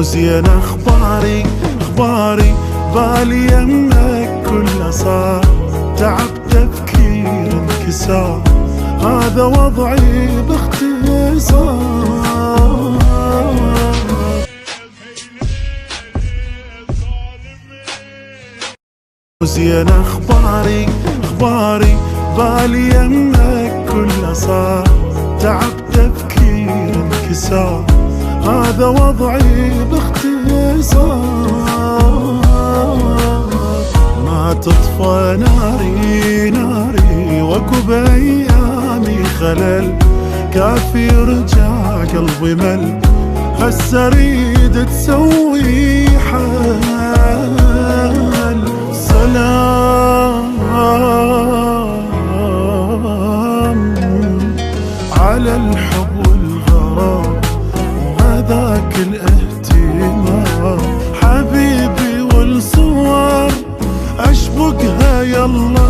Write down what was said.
زين اخباري بالي يمك كله صار، تعب تفكير انكسار، هذا وضعي باختصار. زين اخباري بالي يمك كله صار، تعب تفكير انكسار، هذا وضعي باختصار. ما تطفى ناري واكو بايامي خلل، كافي رجع قلبي مل، هسه اريد تسوي حل. سلام على الحب والغرام وهذاك الاهتمام، حبيبي والصور اشبكها يلا